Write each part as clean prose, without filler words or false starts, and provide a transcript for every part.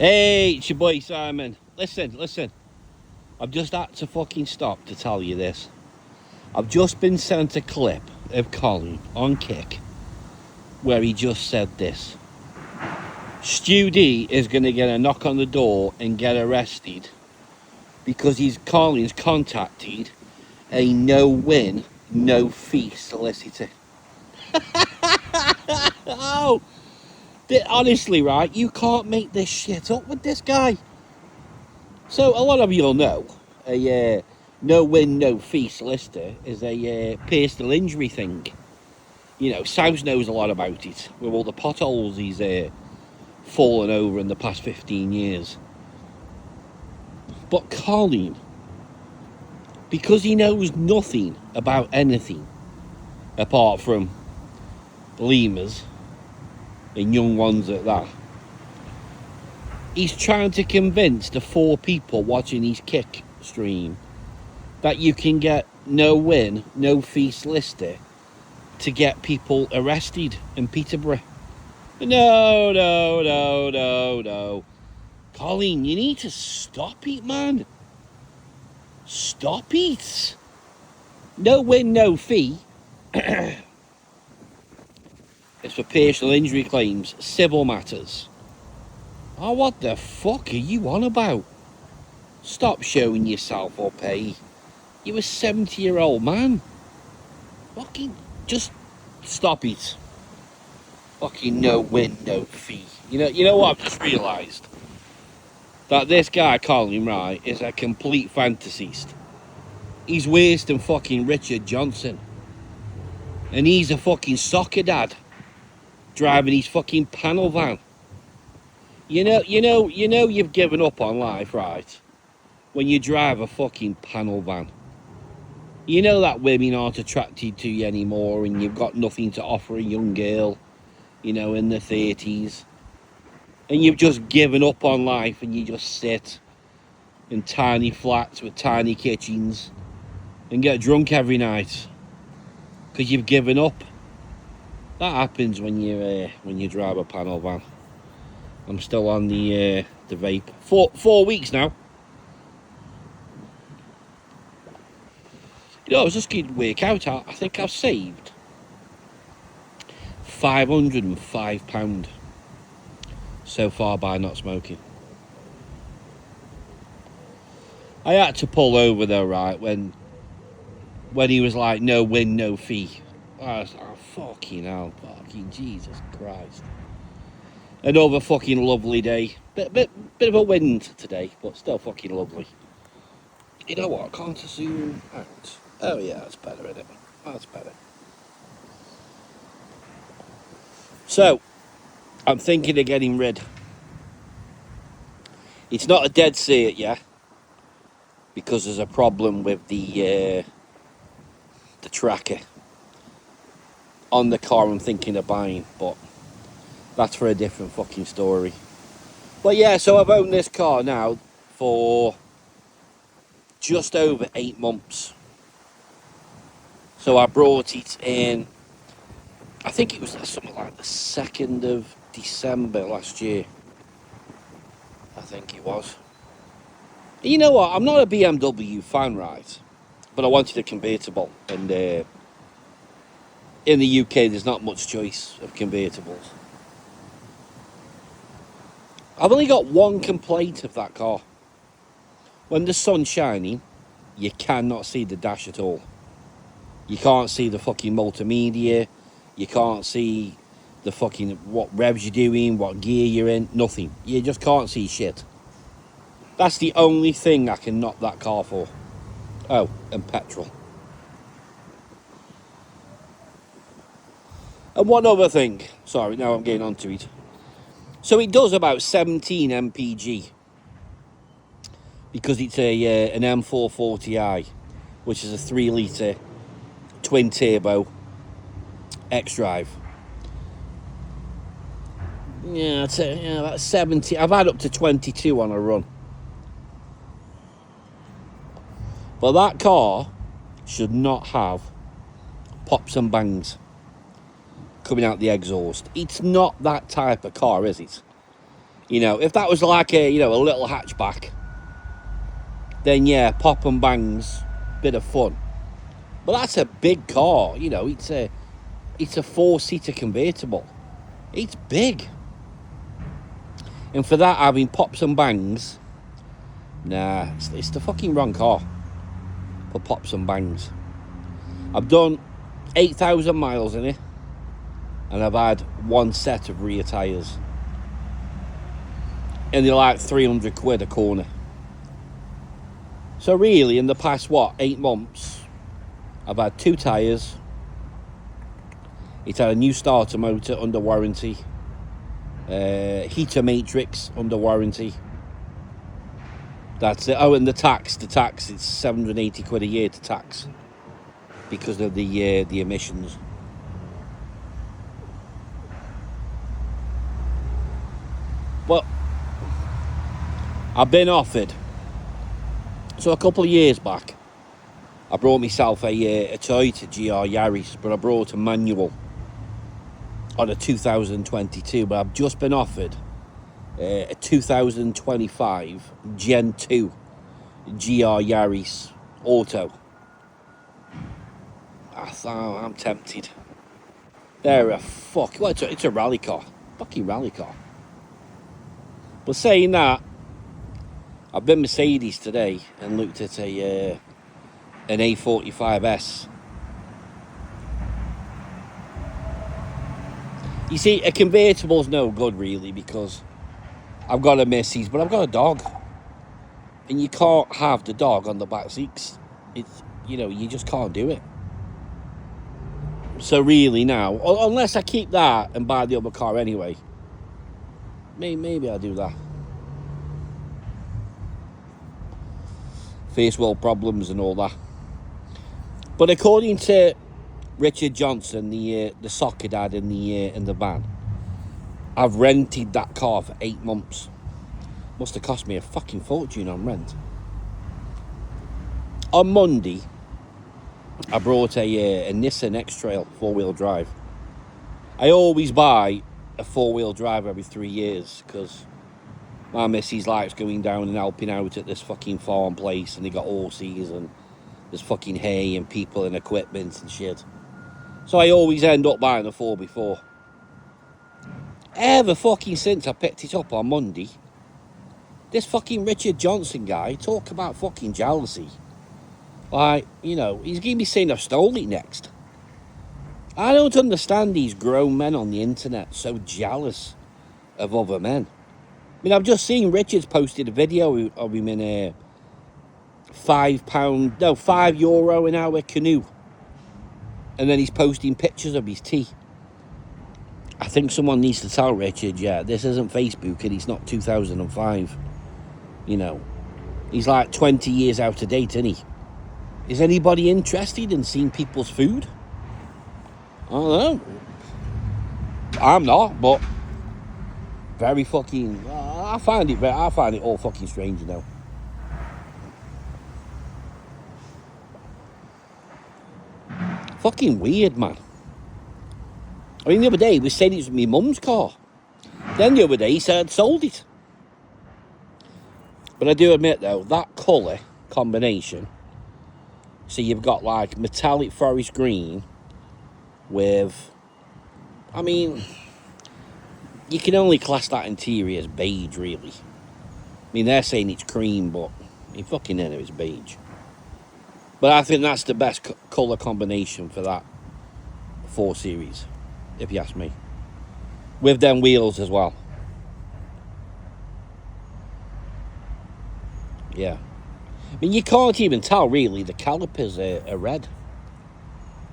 Hey, it's your boy Simon. Listen. I've just had to fucking stop to tell you this. I've just been sent a clip of Colin on Kick where he just said this. Stu D is going to get a knock on the door and get arrested because Colin's contacted a no-win, no-fee solicitor. Oh, honestly, right? You can't make this shit up with this guy. So a lot of you'll know a no-win, no-fee solicitor is a personal injury thing. You know, South knows a lot about it with all the potholes he's fallen over in the past 15 years. But Colin, because he knows nothing about anything apart from lemurs and young ones at that, he's trying to convince the 4 people watching his Kick stream that you can get no-win, no-fee solicitor to get people arrested in Peterborough. No. Colin, you need to stop it, man. Stop it. No-win, no-fee. It's for personal injury claims, civil matters. Oh, what the fuck are you on about? Stop showing yourself up, eh? You're a 70-year-old man. Fucking just stop it. Fucking no-win, no-fee. You know what I've just realised? That this guy, Colin, right, is a complete fantasist. He's worse than fucking Richard Johnson. And he's a fucking soccer dad. Driving his fucking panel van. You know you've given up on life, right? When you drive a fucking panel van. You know that women aren't attracted to you anymore and you've got nothing to offer a young girl, you know, in the 30s. And you've just given up on life and you just sit in tiny flats with tiny kitchens and get drunk every night. Because you've given up. That happens when you drive a panel van. I'm still on the vape. Four weeks now. You know, I was just going to work out. I think I've saved £505 so far by not smoking. I had to pull over though, right, when he was like, no win, no fee. I was like, oh, fucking hell, fucking Jesus Christ. Another fucking lovely day. Bit of a wind today, but still fucking lovely. You know what, I can't zoom out. Oh yeah, that's better, isn't it? That's better. So, I'm thinking of getting rid. It's not a dead cert yet, because there's a problem with the tracker on the car I'm thinking of buying, but that's for a different fucking story. But yeah, so I've owned this car now for just over 8 months. So I brought it in, I think it was something like the 2nd of December last year. I think it was. And you know what, I'm not a BMW fan, right? But I wanted a convertible. And in the UK, there's not much choice of convertibles. I've only got one complaint of that car. When the sun's shining, you cannot see the dash at all. You can't see the fucking multimedia. You can't see the fucking what revs you're doing, what gear you're in, nothing. You just can't see shit. That's the only thing I can knock that car for. Oh, and petrol. And one other thing. Sorry, now I'm getting onto it. So it does about 17 mpg. Because it's an M440i, which is a 3-litre twin turbo X-Drive. Yeah, I'd say about 70. I've had up to 22 on a run. But that car should not have pops and bangs coming out the exhaust. It's not that type of car, is it? If that was like a little hatchback, then yeah, pop and bangs, bit of fun. But that's a big car, it's a 4-seater convertible. It's big. And for that, having pops and bangs, nah, it's the fucking wrong car for pops and bangs. I've done 8,000 miles in it, and I've had one set of rear tyres. And they're like 300 quid a corner. So really, in the past, 8 months, I've had 2 tyres. It's had a new starter motor under warranty. Heater matrix under warranty. That's it. Oh, and the tax, it's 780 quid a year to tax because of the emissions. Well, I've been offered. So a couple of years back, I brought myself a Toyota GR Yaris, but I brought a manual on a 2022, but I've just been offered a 2025 Gen 2 GR Yaris Auto. I'm tempted. It's a rally car. Fucking rally car. But saying that, I've been Mercedes today and looked at an A45S. You see, a convertible's no good really because I've got a Mercedes, but I've got a dog, and you can't have the dog on the back seats. It's you just can't do it. So really now, unless I keep that and buy the other car anyway, maybe I'll do that. First world problems and all that. But according to Richard Johnson, the soccer dad in the van, I've rented that car for 8 months. Must have cost me a fucking fortune on rent. On Monday, I brought a Nissan X-Trail 4-wheel drive. I always buy a 4-wheel drive every 3 years because my missus likes going down and helping out at this fucking farm place, and they got horses and there's fucking hay and people and equipment and shit. So I always end up buying a 4x4. Ever fucking since I picked it up on Monday, this fucking Richard Johnson guy talk about fucking jealousy. Like, he's going to be saying I've stole it next. I don't understand these grown men on the internet so jealous of other men. I mean, I've just seen Richard's posted a video of him in a €5 an hour canoe. And then he's posting pictures of his tea. I think someone needs to tell Richard, this isn't Facebook and it's not 2005. He's like 20 years out of date, isn't he? Is anybody interested in seeing people's food? I don't know. I'm not, but very fucking. I find it all fucking strange, Fucking weird, man. I mean, the other day, we said it was my mum's car. Then the other day, he said I'd sold it. But I do admit, though, that colour combination, so you've got, like, metallic forest green with, I mean, you can only class that interior as beige, really. I mean, they're saying it's cream, but you fucking know it's beige. But I think that's the best colour combination for that 4 Series, if you ask me. With them wheels as well. Yeah. I mean, you can't even tell, really. The calipers are red.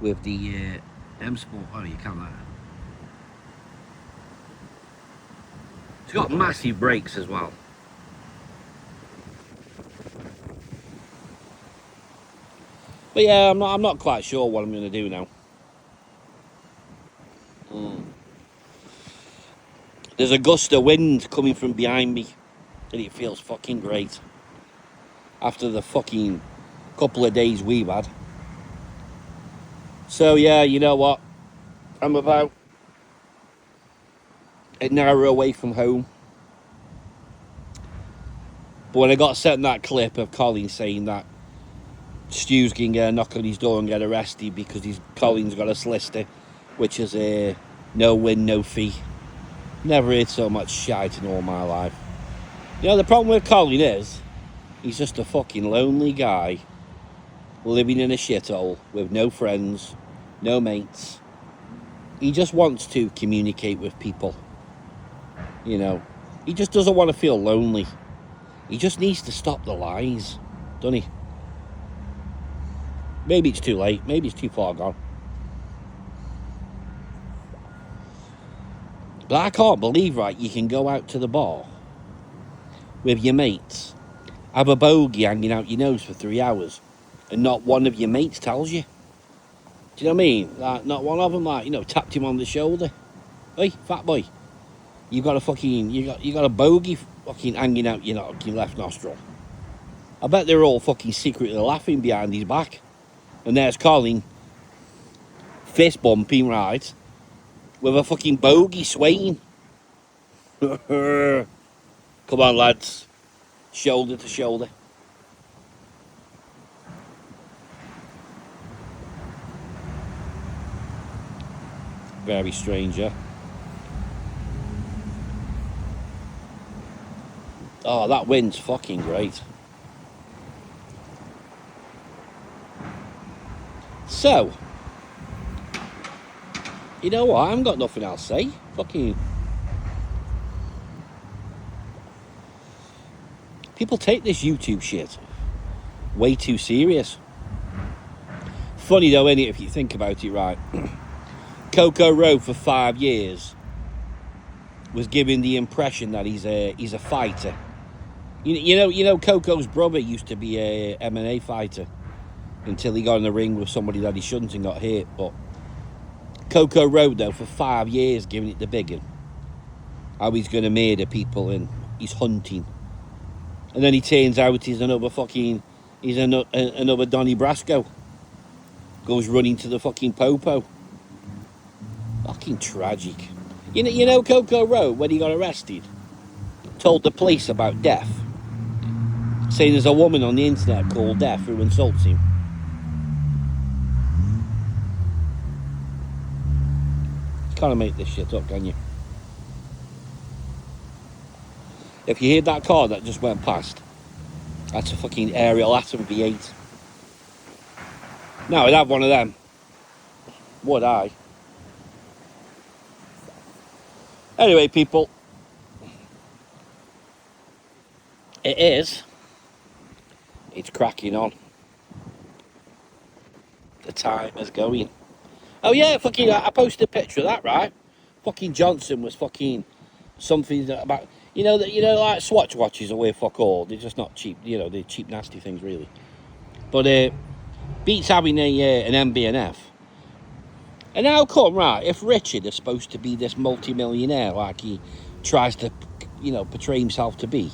With the M-Sport. Oh, you can't. It's got massive brakes as well. But yeah, I'm not quite sure what I'm going to do now. There's a gust of wind coming from behind me, and it feels fucking great. After the fucking couple of days we've had. So yeah, you know what? I'm about an hour away from home. But when I got sent that clip of Colin saying that Stu's going to knock on his door and get arrested because Colin's got a solicitor, which is a no win, no fee. Never heard so much shite in all my life. You know, the problem with Colin is he's just a fucking lonely guy living in a shithole with no friends, no mates. He just wants to communicate with people. You know, he just doesn't want to feel lonely. He just needs to stop the lies, doesn't he? Maybe it's too late. Maybe it's too far gone. But I can't believe, right, you can go out to the bar with your mates, have a bogey hanging out your nose for 3 hours, and not one of your mates tells you. Do you know what I mean? Like, not one of them, like, you know, tapped him on the shoulder. Hey, fat boy, you got a bogey fucking hanging out your left nostril. I bet they're all fucking secretly laughing behind his back. And there's Colin, fist bumping, right, with a fucking bogey swaying. Come on, lads. Shoulder to shoulder. Very strange, yeah? Oh, that wind's fucking great. So, you know what? I haven't got nothing else to say. Fucking... People take this YouTube shit way too serious. Funny though, ain't it, if you think about it, right? Coco Road for 5 years was giving the impression that he's a fighter. You know, Coco's brother used to be a MMA fighter until he got in the ring with somebody that he shouldn't and got hit. But Coco Road though for 5 years giving it the big one. How he's going to murder people and he's hunting. And then he turns out he's another Donnie Brasco. Goes running to the fucking popo. Fucking tragic. You know Coco Road, when he got arrested, told the police about Death. Saying there's a woman on the internet called Death who insults him. You can't make this shit up, can you? If you hear that car that just went past, that's a fucking Ariel Atom V8. Now, I'd have one of them. Would I? Anyway, people. It's cracking on. The time is going. Oh yeah, fucking, I posted a picture of that, right? Fucking Johnson was fucking something about, like Swatch watches away fuck all. They're just not cheap, they're cheap, nasty things, really. But beats having an MB&F. And how come, right, if Richard is supposed to be this multi-millionaire like he tries to, portray himself to be,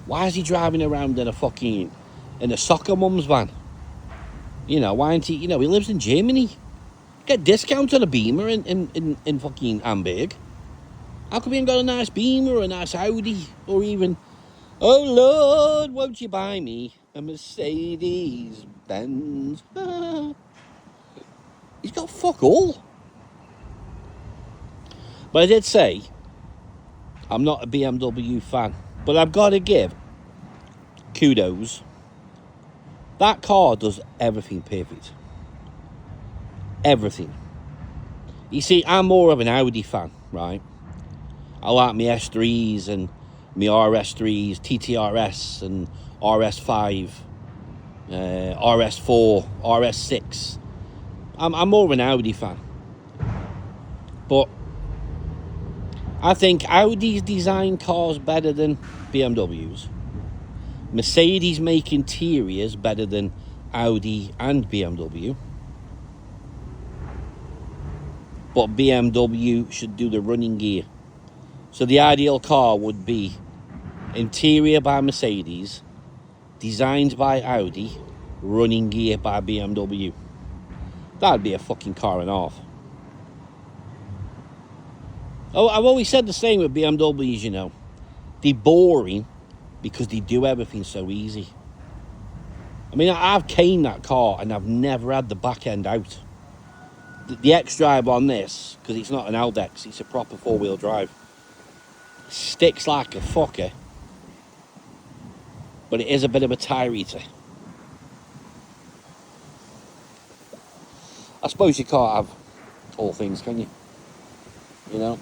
why is he driving around in a soccer mum's van? Why isn't he, he lives in Germany. Get discounts on a Beamer in fucking Hamburg. How come he ain't got a nice Beamer or a nice Audi? Or even, oh Lord, won't you buy me a Mercedes Benz? He's got fuck all. But I did say, I'm not a BMW fan. But I've got to give kudos. That car does everything perfect. Everything. You see, I'm more of an Audi fan, right? I like my S3s and my RS3s, TTRS and RS5, RS4, RS6. I'm more of an Audi fan. But I think Audis design cars better than BMWs. Mercedes make interiors better than Audi and BMW. But BMW should do the running gear. So the ideal car would be interior by Mercedes, designed by Audi, running gear by BMW. That'd be a fucking car and a half. Oh, I've always said the same with BMWs, They're boring because they do everything so easy. I mean, I've caned that car and I've never had the back end out. The X-Drive on this, because it's not an Aldex, it's a proper four-wheel drive, sticks like a fucker, but it is a bit of a tire eater. I suppose you can't have all things, can you? You know?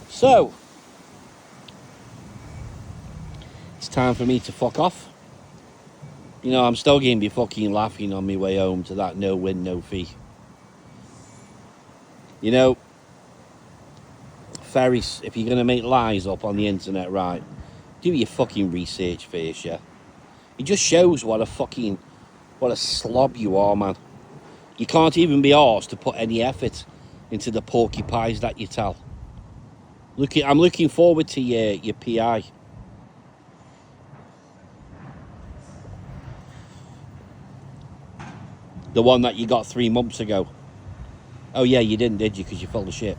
So, it's time for me to fuck off. You know, I'm still going to be fucking laughing on my way home to that no win, no fee. You know, Ferris, if you're going to make lies up on the internet, right, do your fucking research first, yeah? It just shows what a slob you are, man. You can't even be arsed to put any effort into the porcupines that you tell. I'm looking forward to your PI. The one that you got 3 months ago. Oh yeah, you didn't, did you? Because you fell to shit.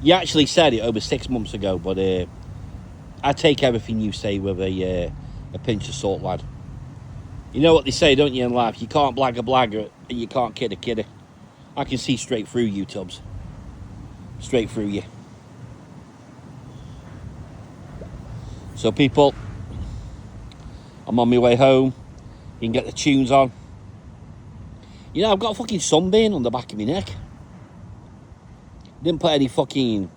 You actually said it over 6 months ago, but I take everything you say with a pinch of salt, lad. You know what they say, don't you, in life? You can't blag a blagger and you can't kid a kidder. I can see straight through you, Tubbs. Straight through you. So, people, I'm on my way home. You can get the tunes on. You know, I've got a fucking sunburn on the back of my neck. Didn't put any fucking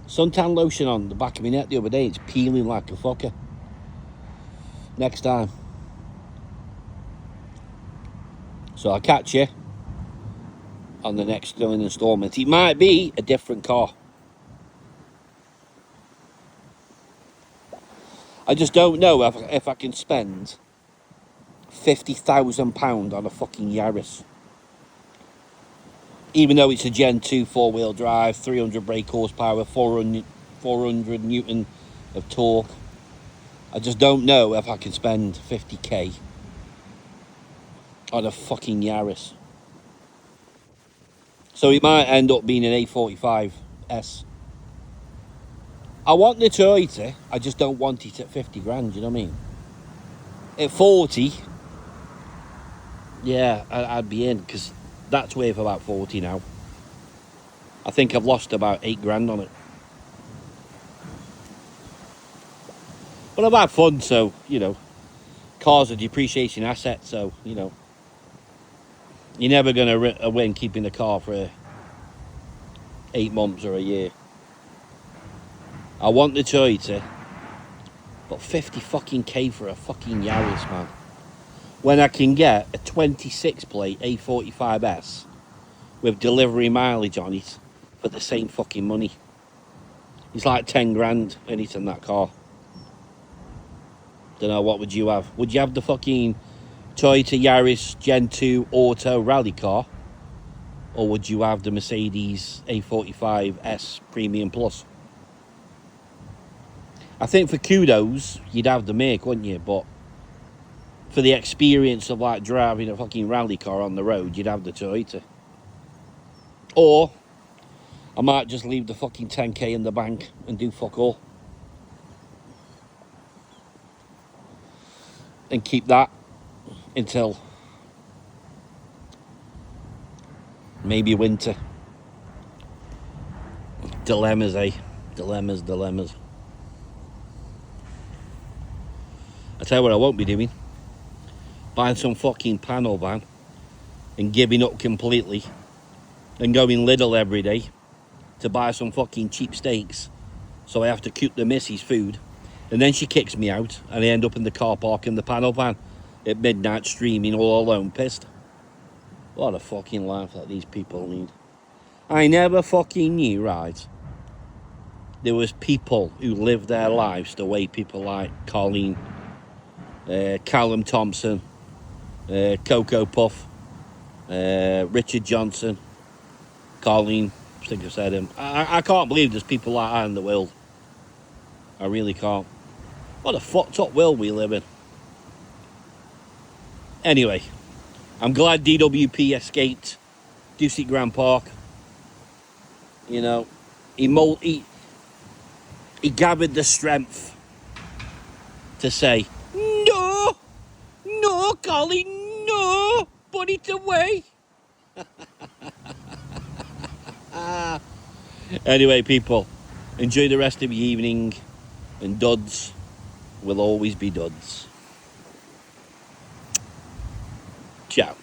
suntan lotion on the back of my neck the other day. It's peeling like a fucker. Next time. So I'll catch you on the next thrilling installment. It might be a different car. I just don't know if I can spend £50,000 on a fucking Yaris. Even though it's a Gen 2 four-wheel drive, 300 brake horsepower, 400 newton of torque. I just don't know if I can spend 50k on a fucking Yaris. So it might end up being an A45S. I want the Toyota, I just don't want it at 50 grand, you know what I mean? At 40, yeah, I'd be in, because that's worth about 40 now. I think I've lost about 8 grand on it. But I've had fun, so, you know, cars are depreciating assets, so, you know, you're never going to win keeping the car for 8 months or a year. I want the Toyota, but 50 fucking K for a fucking Yaris, man. When I can get a 26 plate A45S with delivery mileage on it for the same fucking money. It's like 10 grand anything that car. Don't know, what would you have? Would you have the fucking Toyota Yaris Gen 2 Auto Rally car? Or would you have the Mercedes A45S Premium Plus? I think for kudos, you'd have the make, wouldn't you? But for the experience of like driving a fucking rally car on the road, you'd have the Toyota. Or I might just leave the fucking 10k in the bank and do fuck all. And keep that until maybe winter. Dilemmas, eh? Dilemmas. I tell you what I won't be doing. Buying some fucking panel van and giving up completely and going Lidl every day to buy some fucking cheap steaks, so I have to cook the missus food, and then she kicks me out and I end up in the car park in the panel van at midnight streaming all alone, pissed. What a fucking life that these people need. I never fucking knew, right, there was people who lived their lives the way people like Colin, Callum Thompson, Coco Puff, Richard Johnson, Colin, I think I've said him. I can't believe there's people like that in the world. I really can't. What a fucked up world we live in. Anyway, I'm glad DWP escaped Ducey Grand Park. You know, he he gathered the strength to say, no, no, Colin, no, put it away. Anyway, people, enjoy the rest of your evening, and duds will always be duds. Ciao.